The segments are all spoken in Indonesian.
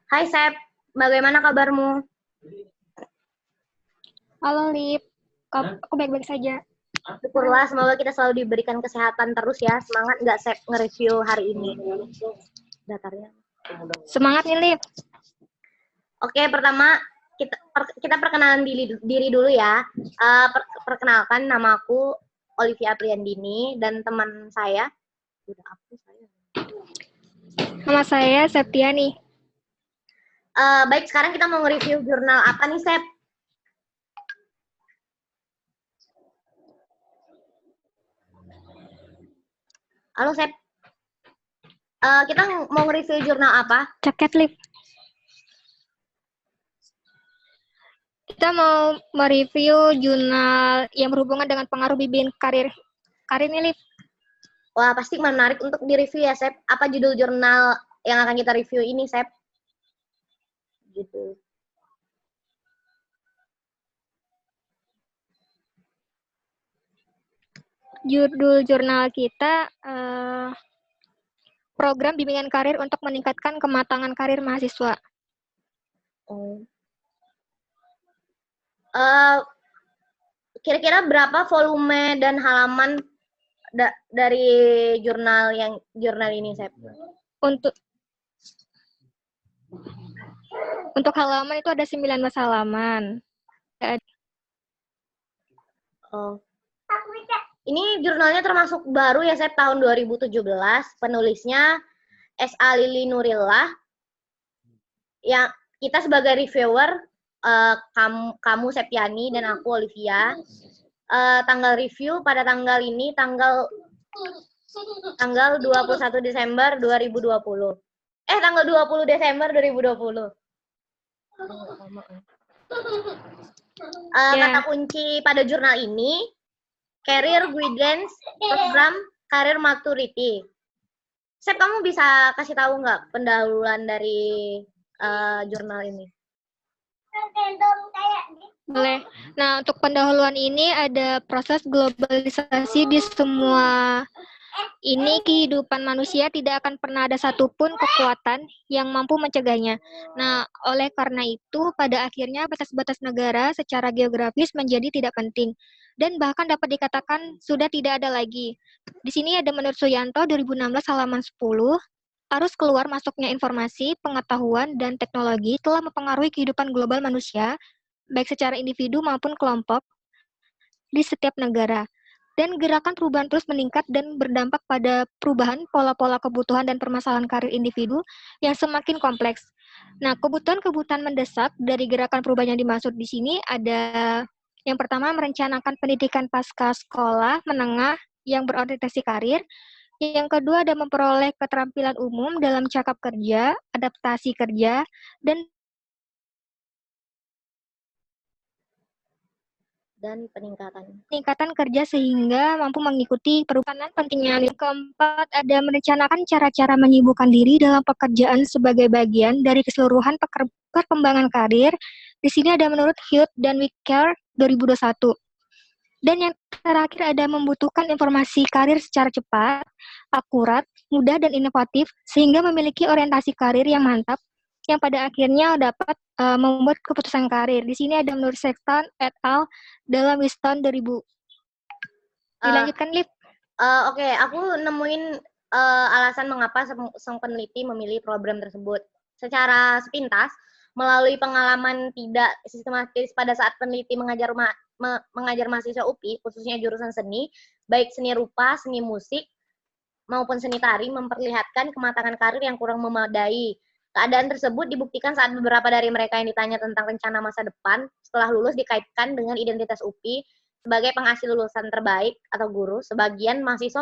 Hai Sep, bagaimana kabarmu? Halo Lip, aku baik-baik saja. Syukurlah, semoga kita selalu diberikan kesehatan terus ya. Semangat nggak Sep nge-review hari ini? Datarnya. Semangat nih Lip. Oke, pertama kita perkenalan diri dulu ya. Perkenalkan, nama aku Olivia Priandini dan teman saya. Nama saya Septiani. Baik, sekarang kita mau nge-review jurnal apa nih Sep? Halo Sep, kita mau nge-review jurnal apa? Caket Lip. Kita mau mereview jurnal yang berhubungan dengan pengaruh bimbingan karir nih Lip. Wah, pasti menarik untuk direview ya Sep. Apa judul jurnal yang akan kita review ini Sep? Gitu. Judul jurnal kita program bimbingan karir untuk meningkatkan kematangan karir mahasiswa. Kira-kira berapa volume dan halaman dari jurnal ini Sep? Untuk halaman itu ada 19 halaman. Oh. Ini jurnalnya termasuk baru ya Sep, tahun 2017. Penulisnya S.A. Lili Nurillah. Yang kita sebagai reviewer, kamu Septiani dan aku Olivia. Tanggal review pada tanggal ini, tanggal 21 Desember 2020. Tanggal 20 Desember 2020. Kata kunci pada jurnal ini, Career Guidance Program Career Maturity. Sep, kamu bisa kasih tahu nggak pendahuluan dari jurnal ini? Boleh. Nah, untuk pendahuluan ini ada proses globalisasi di semua ini kehidupan manusia tidak akan pernah ada satupun kekuatan yang mampu mencegahnya. Nah, oleh karena itu, pada akhirnya batas-batas negara secara geografis menjadi tidak penting. Dan bahkan dapat dikatakan sudah tidak ada lagi. Di sini ada menurut Suyanto 2016 halaman 10, arus keluar masuknya informasi, pengetahuan, dan teknologi telah mempengaruhi kehidupan global manusia, baik secara individu maupun kelompok, di setiap negara. Dan gerakan perubahan terus meningkat dan berdampak pada perubahan pola-pola kebutuhan dan permasalahan karir individu yang semakin kompleks. Nah, kebutuhan-kebutuhan mendesak dari gerakan perubahan yang dimaksud di sini ada yang pertama merencanakan pendidikan pasca sekolah menengah yang berorientasi karir. Yang kedua ada memperoleh keterampilan umum dalam cakap kerja, adaptasi kerja, dan peningkatan kerja sehingga mampu mengikuti perubahan pentingnya. Yang keempat, ada merencanakan cara-cara menyibukkan diri dalam pekerjaan sebagai bagian dari keseluruhan perkembangan karir. Di sini ada menurut Hughes dan Wicker 2021. Dan yang terakhir ada membutuhkan informasi karir secara cepat, akurat, mudah, dan inovatif sehingga memiliki orientasi karir yang mantap yang pada akhirnya dapat membuat keputusan karir. Di sini ada menurut Sexton et al. Dalam Wisdom 2000. Dilanjutkan, Lip. Oke, aku nemuin alasan mengapa sang peneliti memilih program tersebut. Secara sepintas, melalui pengalaman tidak sistematis pada saat peneliti mengajar mahasiswa UPI, khususnya jurusan seni, baik seni rupa, seni musik, maupun seni tari, memperlihatkan kematangan karir yang kurang memadai. Keadaan tersebut dibuktikan saat beberapa dari mereka yang ditanya tentang rencana masa depan setelah lulus dikaitkan dengan identitas UPI sebagai penghasil lulusan terbaik atau guru. Sebagian mahasiswa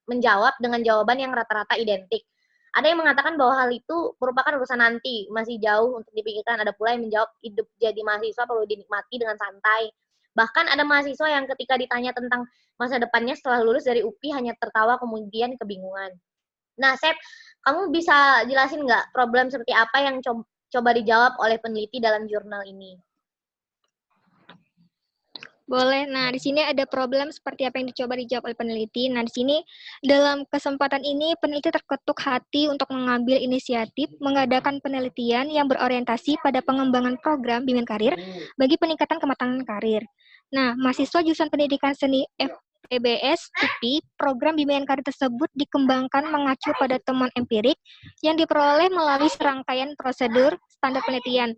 menjawab dengan jawaban yang rata-rata identik. Ada yang mengatakan bahwa hal itu merupakan urusan nanti, masih jauh untuk dipikirkan. Ada pula yang menjawab hidup jadi mahasiswa perlu dinikmati dengan santai. Bahkan ada mahasiswa yang ketika ditanya tentang masa depannya setelah lulus dari UPI hanya tertawa kemudian kebingungan. Nah, Sep, kamu bisa jelasin nggak problem seperti apa yang coba dijawab oleh peneliti dalam jurnal ini? Boleh. Nah, di sini ada problem seperti apa yang dicoba dijawab oleh peneliti. Nah, di sini dalam kesempatan ini peneliti terketuk hati untuk mengambil inisiatif mengadakan penelitian yang berorientasi pada pengembangan program bimbingan karir bagi peningkatan kematangan karir. Nah, mahasiswa jurusan pendidikan seni FPBS UPI, program bimbingan karir tersebut dikembangkan mengacu pada temuan empirik yang diperoleh melalui serangkaian prosedur standar penelitian.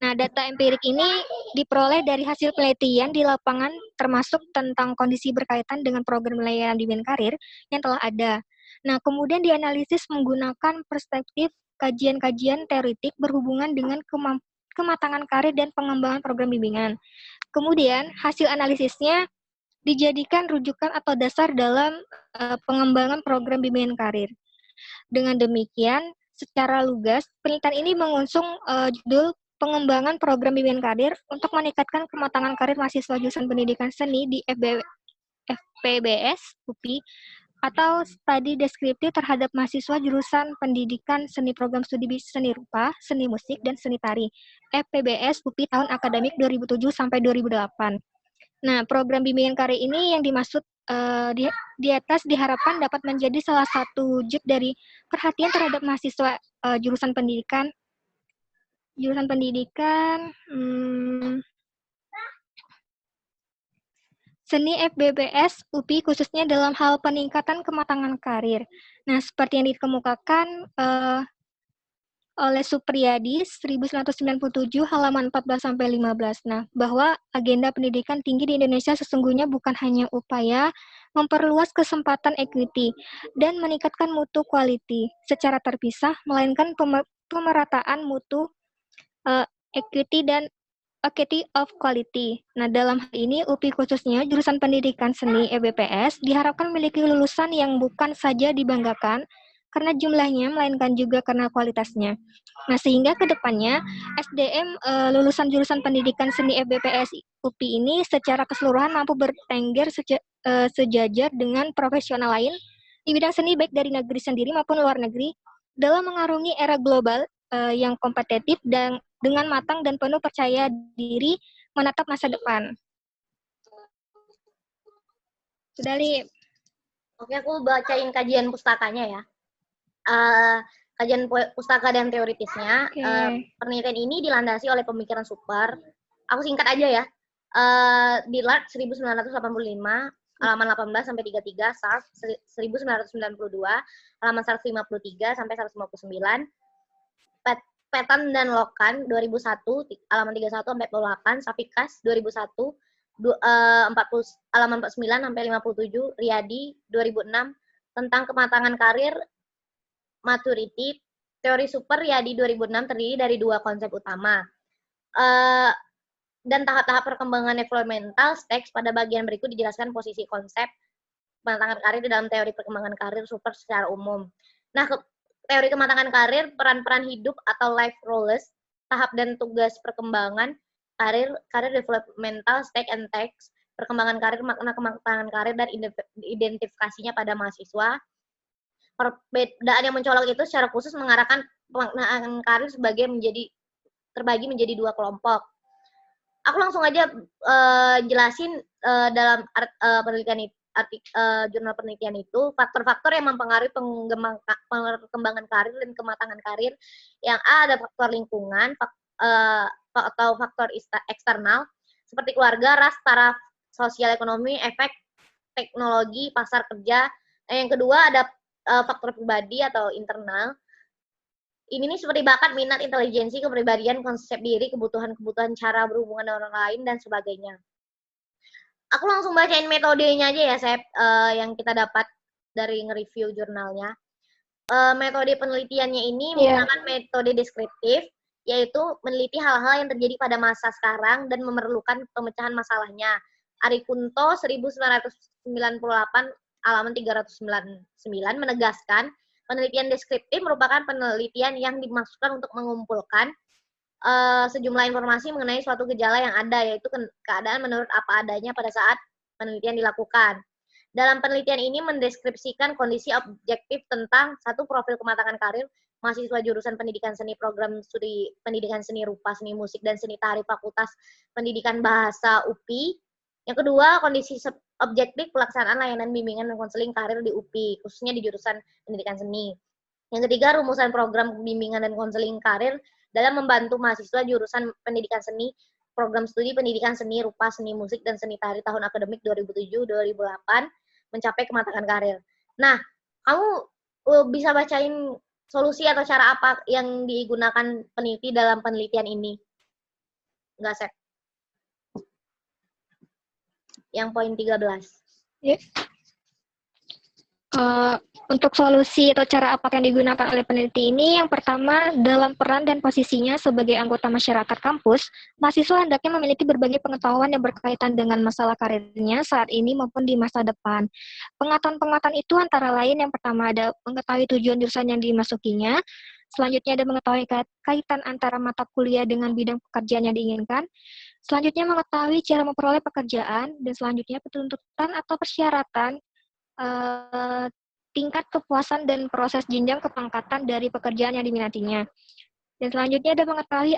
Nah, data empirik ini diperoleh dari hasil penelitian di lapangan termasuk tentang kondisi berkaitan dengan program layanan bimbingan karir yang telah ada. Nah, kemudian dianalisis menggunakan perspektif kajian-kajian teoritik berhubungan dengan kematangan karir dan pengembangan program bimbingan. Kemudian, hasil analisisnya dijadikan rujukan atau dasar dalam pengembangan program bimbingan karir. Dengan demikian, secara lugas, penelitian ini mengusung judul pengembangan program bimbingan karir untuk meningkatkan kematangan karir mahasiswa jurusan pendidikan seni di FPBS UPI atau studi deskriptif terhadap mahasiswa jurusan pendidikan seni program studi seni rupa, seni musik, dan seni tari FPBS UPI tahun akademik 2007 sampai 2008. Nah, program bimbingan karir ini yang dimaksud di atas diharapkan dapat menjadi salah satu wujud dari perhatian terhadap mahasiswa jurusan pendidikan seni FBBS UPI khususnya dalam hal peningkatan kematangan karir. Nah, seperti yang dikemukakan oleh Supriyadi 1997 halaman 14-15. Nah, bahwa agenda pendidikan tinggi di Indonesia sesungguhnya bukan hanya upaya memperluas kesempatan equity dan meningkatkan mutu quality secara terpisah, melainkan pemerataan mutu equity dan equity of quality. Nah, dalam hal ini UPI khususnya jurusan pendidikan seni EBPS diharapkan memiliki lulusan yang bukan saja dibanggakan karena jumlahnya, melainkan juga karena kualitasnya. Nah, sehingga ke depannya SDM lulusan jurusan pendidikan seni FBPS UPI ini secara keseluruhan mampu bertengger sejajar dengan profesional lain di bidang seni baik dari negeri sendiri maupun luar negeri dalam mengarungi era global yang kompetitif dan dengan matang dan penuh percaya diri menatap masa depan. Sudah, Li. Oke, aku bacain kajian pustakanya ya. Kajian pustaka dan teoritisnya. Penelitian ini dilandasi oleh pemikiran super. Aku singkat aja ya. Dillard 1985, halaman 18 sampai 33, Sarf 1992, halaman 153 sampai 159. Patton dan Lokan 2001, halaman 31 sampai 48, Safikas 2001, 40, halaman 49 sampai 57, Riyadi 2006 tentang kematangan karir maturity. Teori super Riyadi 2006 terdiri dari dua konsep utama dan tahap-tahap perkembangan developmental stage. Pada bagian berikut dijelaskan posisi konsep kematangan karir di dalam teori perkembangan karir super secara umum. Nah, teori kematangan karir, peran-peran hidup atau life roles, tahap dan tugas perkembangan karir developmental stage and text, perkembangan karir, makna kematangan karir, dan identifikasinya pada mahasiswa. Perbedaan yang mencolok itu secara khusus mengarahkan pemaknaan karir terbagi menjadi dua kelompok. Aku langsung aja jelasin dalam penelitian jurnal penelitian itu faktor-faktor yang mempengaruhi perkembangan karir dan kematangan karir. Yang A, ada faktor lingkungan atau faktor eksternal seperti keluarga, ras, taraf sosial ekonomi, efek teknologi, pasar kerja. Yang kedua ada faktor pribadi atau internal. Ini nih seperti bakat, minat, intelijensi, kepribadian, konsep diri, kebutuhan cara berhubungan dengan orang lain, dan sebagainya. Aku langsung bacain metodenya aja ya, Sep, yang kita dapat dari nge-review jurnalnya. Metode penelitiannya ini menggunakan metode deskriptif, yaitu meneliti hal-hal yang terjadi pada masa sekarang dan memerlukan pemecahan masalahnya. Ari Kunto 1998 halaman 399 menegaskan penelitian deskriptif merupakan penelitian yang dimaksudkan untuk mengumpulkan sejumlah informasi mengenai suatu gejala yang ada, yaitu keadaan menurut apa adanya pada saat penelitian dilakukan. Dalam penelitian ini mendeskripsikan kondisi objektif tentang satu profil kematangan karir mahasiswa jurusan pendidikan seni program studi pendidikan seni rupa, seni musik, dan seni tari Fakultas Pendidikan Bahasa UPI Yang kedua, kondisi objektif pelaksanaan layanan bimbingan dan konseling karir di UPI, khususnya di jurusan pendidikan seni. Yang ketiga, rumusan program bimbingan dan konseling karir dalam membantu mahasiswa jurusan pendidikan seni, program studi pendidikan seni, rupa, seni musik, dan seni tari tahun akademik 2007-2008 mencapai kematangan karir. Nah, kamu bisa bacain solusi atau cara apa yang digunakan peneliti dalam penelitian ini? Enggak, Sep. Yang poin 13. Ya. Untuk solusi atau cara apa yang digunakan oleh peneliti ini, yang pertama, dalam peran dan posisinya sebagai anggota masyarakat kampus, mahasiswa hendaknya memiliki berbagai pengetahuan yang berkaitan dengan masalah karirnya saat ini maupun di masa depan. Pengetahuan-pengetahuan itu antara lain yang pertama ada mengetahui tujuan jurusan yang dimasukinya, selanjutnya ada mengetahui kaitan antara mata kuliah dengan bidang pekerjaan yang diinginkan, selanjutnya mengetahui cara memperoleh pekerjaan, dan selanjutnya tuntutan atau persyaratan tingkat kepuasan dan proses jenjang kepangkatan dari pekerjaan yang diminatinya. Dan selanjutnya ada mengetahui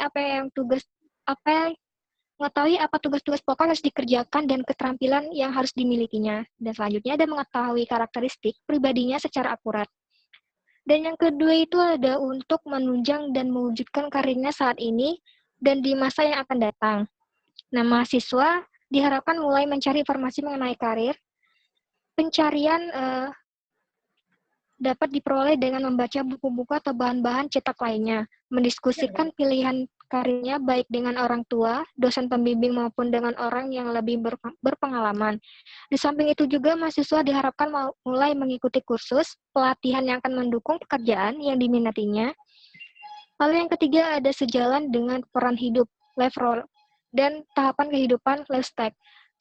mengetahui apa tugas-tugas pokok harus dikerjakan dan keterampilan yang harus dimilikinya. Dan selanjutnya ada mengetahui karakteristik pribadinya secara akurat. Dan yang kedua itu ada untuk menunjang dan mewujudkan karirnya saat ini dan di masa yang akan datang. Nah, mahasiswa diharapkan mulai mencari informasi mengenai karir. Pencarian dapat diperoleh dengan membaca buku-buku atau bahan-bahan cetak lainnya, mendiskusikan pilihan karirnya baik dengan orang tua, dosen pembimbing maupun dengan orang yang lebih berpengalaman. Di samping itu juga mahasiswa diharapkan mulai mengikuti kursus, pelatihan yang akan mendukung pekerjaan yang diminatinya. Lalu yang ketiga ada sejalan dengan peran hidup, life role, dan tahapan kehidupan life stage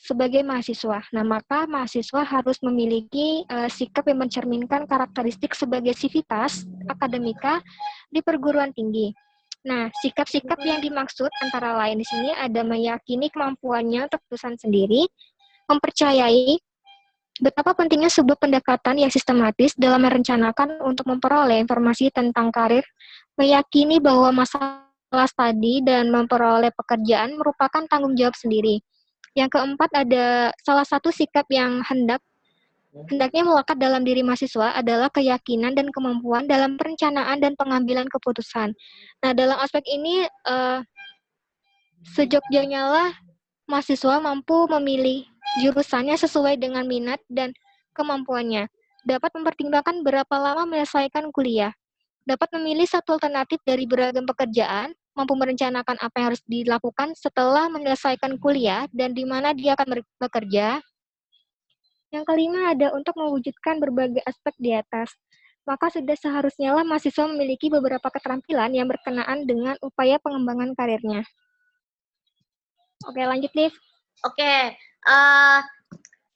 sebagai mahasiswa. Nah, maka mahasiswa harus memiliki sikap yang mencerminkan karakteristik sebagai sivitas akademika di perguruan tinggi. Nah, sikap-sikap yang dimaksud antara lain di sini ada meyakini kemampuannya untuk lulusan sendiri, mempercayai betapa pentingnya sebuah pendekatan yang sistematis dalam merencanakan untuk memperoleh informasi tentang karir, meyakini bahwa masalah studi dan memperoleh pekerjaan merupakan tanggung jawab sendiri. Yang keempat ada salah satu sikap yang hendaknya melekat dalam diri mahasiswa adalah keyakinan dan kemampuan dalam perencanaan dan pengambilan keputusan. Nah, dalam aspek ini sejogja lah mahasiswa mampu memilih jurusannya sesuai dengan minat dan kemampuannya. Dapat mempertimbangkan berapa lama menyelesaikan kuliah. Dapat memilih satu alternatif dari beragam pekerjaan, mampu merencanakan apa yang harus dilakukan setelah menyelesaikan kuliah dan di mana dia akan bekerja. Yang kelima ada untuk mewujudkan berbagai aspek di atas. Maka sudah seharusnya lah mahasiswa memiliki beberapa keterampilan yang berkenaan dengan upaya pengembangan karirnya. Oke, lanjut, Liv. Oke,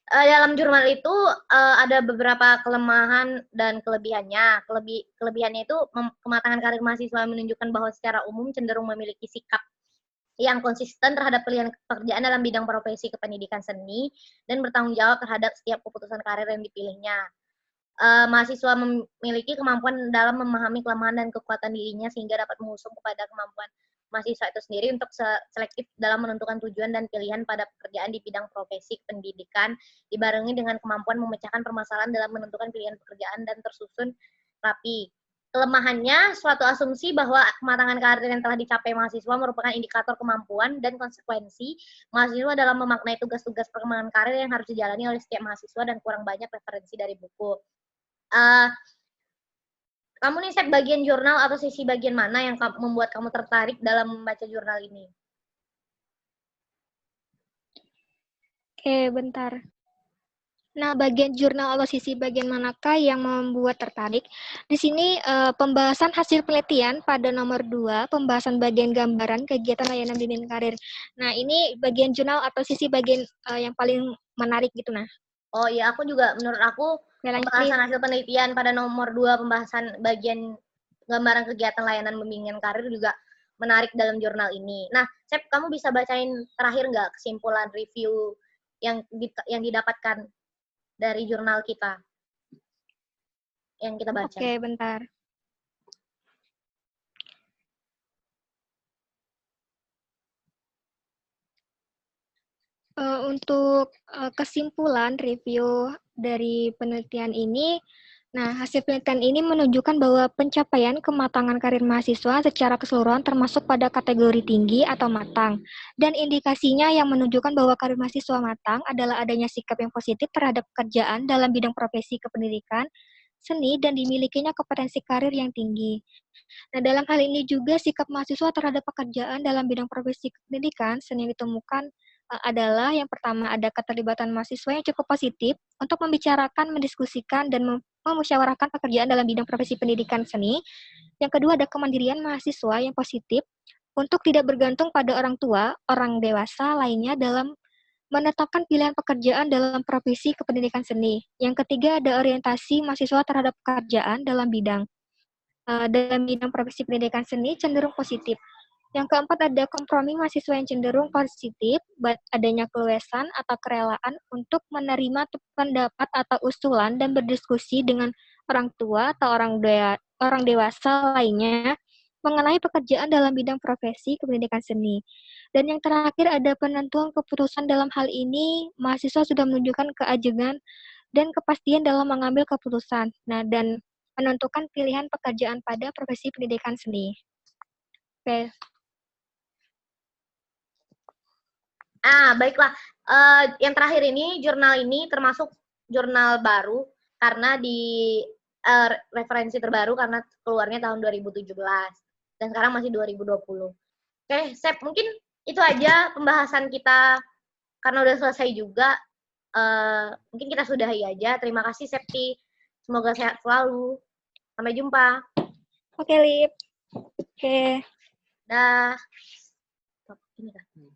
dalam jurnal itu ada beberapa kelemahan dan kelebihannya. Kelebihannya itu kematangan karir mahasiswa menunjukkan bahwa secara umum cenderung memiliki sikap yang konsisten terhadap pilihan pekerjaan dalam bidang profesi kependidikan seni dan bertanggung jawab terhadap setiap keputusan karir yang dipilihnya. Mahasiswa memiliki kemampuan dalam memahami kelemahan dan kekuatan dirinya sehingga dapat mengusung kepada kemampuan mahasiswa itu sendiri untuk selektif dalam menentukan tujuan dan pilihan pada pekerjaan di bidang profesi pendidikan, dibarengi dengan kemampuan memecahkan permasalahan dalam menentukan pilihan pekerjaan dan tersusun rapi. Kelemahannya, suatu asumsi bahwa kematangan karir yang telah dicapai mahasiswa merupakan indikator kemampuan dan konsekuensi mahasiswa dalam memaknai tugas-tugas perkembangan karir yang harus dijalani oleh setiap mahasiswa dan kurang banyak referensi dari buku. Kamu nih set bagian jurnal atau sisi bagian mana yang membuat kamu tertarik dalam membaca jurnal ini? Oke, bentar. Nah, bagian jurnal atau sisi bagian manakah yang membuat tertarik? Di sini pembahasan hasil penelitian pada nomor 2, pembahasan bagian gambaran kegiatan layanan bimbingan karir. Nah, ini bagian jurnal atau sisi bagian yang paling menarik gitu, nah. Oh iya, menurut aku pembahasan hasil penelitian pada nomor 2, pembahasan bagian gambaran kegiatan layanan bimbingan karir juga menarik dalam jurnal ini. Nah, Sep, kamu bisa bacain terakhir nggak kesimpulan review yang didapatkan dari jurnal kita yang kita baca? Oke, bentar. Untuk kesimpulan review dari penelitian ini, nah hasil penelitian ini menunjukkan bahwa pencapaian kematangan karir mahasiswa secara keseluruhan termasuk pada kategori tinggi atau matang. Dan indikasinya yang menunjukkan bahwa karir mahasiswa matang adalah adanya sikap yang positif terhadap pekerjaan dalam bidang profesi kependidikan, seni, dan dimilikinya kompetensi karir yang tinggi. Nah, dalam hal ini juga sikap mahasiswa terhadap pekerjaan dalam bidang profesi pendidikan seni yang ditemukan adalah yang pertama ada keterlibatan mahasiswa yang cukup positif untuk membicarakan, mendiskusikan, dan memusyawarahkan pekerjaan dalam bidang profesi pendidikan seni. Yang kedua ada kemandirian mahasiswa yang positif untuk tidak bergantung pada orang tua, orang dewasa lainnya dalam menetapkan pilihan pekerjaan dalam profesi kependidikan seni. Yang ketiga ada orientasi mahasiswa terhadap pekerjaan dalam bidang profesi pendidikan seni cenderung positif. Yang keempat ada kompromi mahasiswa yang cenderung positif, adanya keluasan atau kerelaan untuk menerima pendapat atau usulan dan berdiskusi dengan orang tua atau orang dewasa lainnya mengenai pekerjaan dalam bidang profesi kependidikan seni. Dan yang terakhir ada penentuan keputusan dalam hal ini, mahasiswa sudah menunjukkan keajengan dan kepastian dalam mengambil keputusan. Nah, dan menentukan pilihan pekerjaan pada profesi pendidikan seni. Oke. Baiklah. Yang terakhir ini, jurnal ini termasuk jurnal baru karena di referensi terbaru karena keluarnya tahun 2017 dan sekarang masih 2020. Oke, Sep, mungkin itu aja pembahasan kita karena udah selesai juga. Mungkin kita sudahi aja. Terima kasih, Septi. Semoga sehat selalu. Sampai jumpa. Oke, Lip. Oke. Dah. Stop. Ini kan.